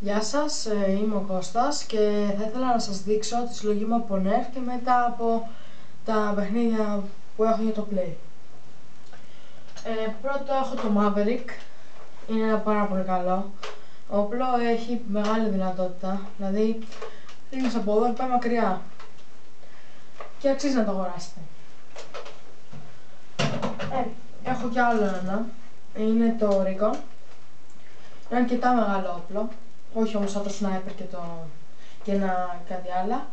Γεια σας, είμαι ο Κώστας και θα ήθελα να σας δείξω τη συλλογή μου από Nerf και μετά από τα παιχνίδια που έχω για το Play. Πρώτο έχω το Maverick, είναι ένα πάρα πολύ καλό όπλο, έχει μεγάλη δυνατότητα, δηλαδή ρίχνεις από εδώ και πάει μακριά και αξίζει να το αγοράσετε. Έχω κι άλλο ένα, είναι το Recon, είναι αρκετά μεγάλο όπλο. Όχι όμως σαν το sniper και κάτι άλλο.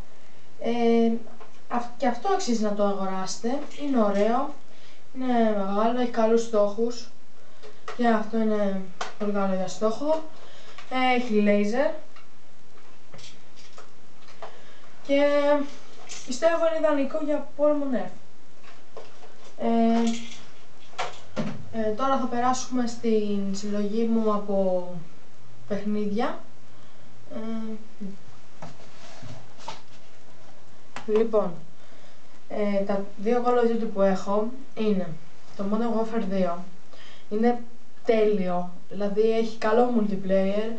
Και αυτό αξίζει να το αγοράσετε. Είναι ωραίο, είναι μεγάλο, έχει καλούς στόχους και αυτό είναι πολύ καλό για στόχο. Έχει laser και πιστεύω είναι ιδανικό για πόλεμο Nerf. Τώρα θα περάσουμε στην συλλογή μου από παιχνίδια. Λοιπόν, τα δύο Call of Duty που έχω είναι το Modern Warfare 2. Είναι τέλειο, δηλαδή έχει καλό multiplayer,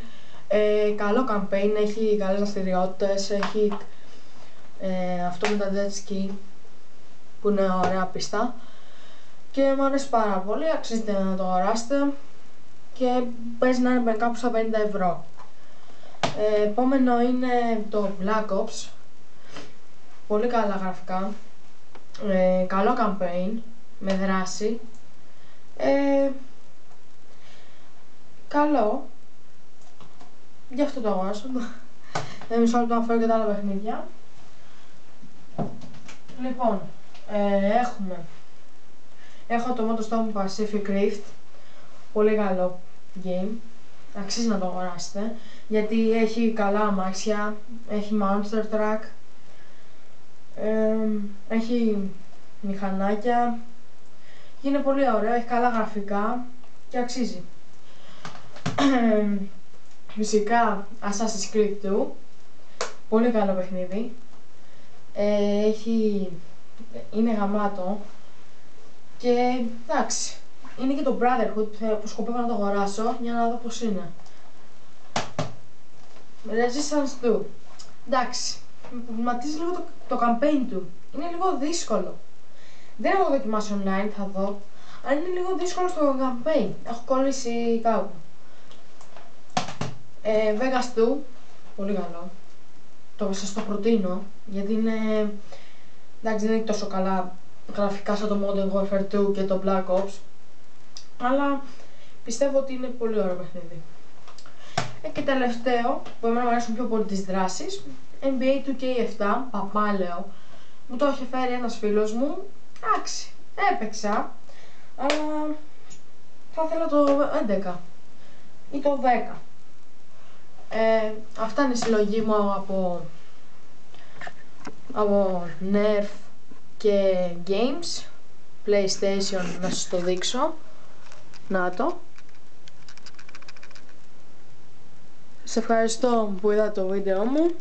καλό campaign, έχει καλές δραστηριότητες, έχει αυτό με τα jet ski που είναι ωραία πίστα και μου αρέσει πάρα πολύ, αξίζεται να το αγοράσετε και παίζει να είναι κάπου στα 50 ευρώ. Επόμενο είναι το Black Ops, πολύ καλά γραφικά, καλό campaign με δράση, καλό, γι' αυτό το αγόρασα. Μισό λεπτό να φέρω και τα άλλα παιχνίδια. Λοιπόν, έχω το MotoStorm Pacific Rift, πολύ καλό game, αξίζει να το αγοράσετε γιατί έχει καλά αμάξια, έχει Monster Truck, έχει μηχανάκια και είναι πολύ ωραίο, έχει καλά γραφικά και αξίζει. Φυσικά Assassin's Creed 2, πολύ καλό παιχνίδι, είναι γαμάτο και εντάξει, είναι και το Brotherhood που σκοπεύω να το αγοράσω για να δω πως είναι. Resistance 2, εντάξει, με προβληματίζει λίγο το campaign του, είναι λίγο δύσκολο. Δεν έχω δοκιμάσει online, θα δω, αλλά είναι λίγο δύσκολο στο campaign, έχω κολλήσει κάπου. Vegas 2, πολύ καλό, σας το προτείνω γιατί είναι, εντάξει, δεν είναι τόσο καλά γραφικά σαν το Modern Warfare 2 και το Black Ops, αλλά πιστεύω ότι είναι πολύ ωραίο παιχνίδι. Και τελευταίο, που εμένα μου αρέσουν πιο πολύ τις δράσεις, NBA 2K7, παπάλαιο, μου το είχε φέρει ένας φίλος μου, εντάξει, έπαιξα, αλλά θα ήθελα το 11 ή το 10. Αυτά είναι η συλλογή μου από Nerf και Games, PlayStation, να σας το δείξω, να το. Σας ευχαριστώ που είδατε το βίντεο μου.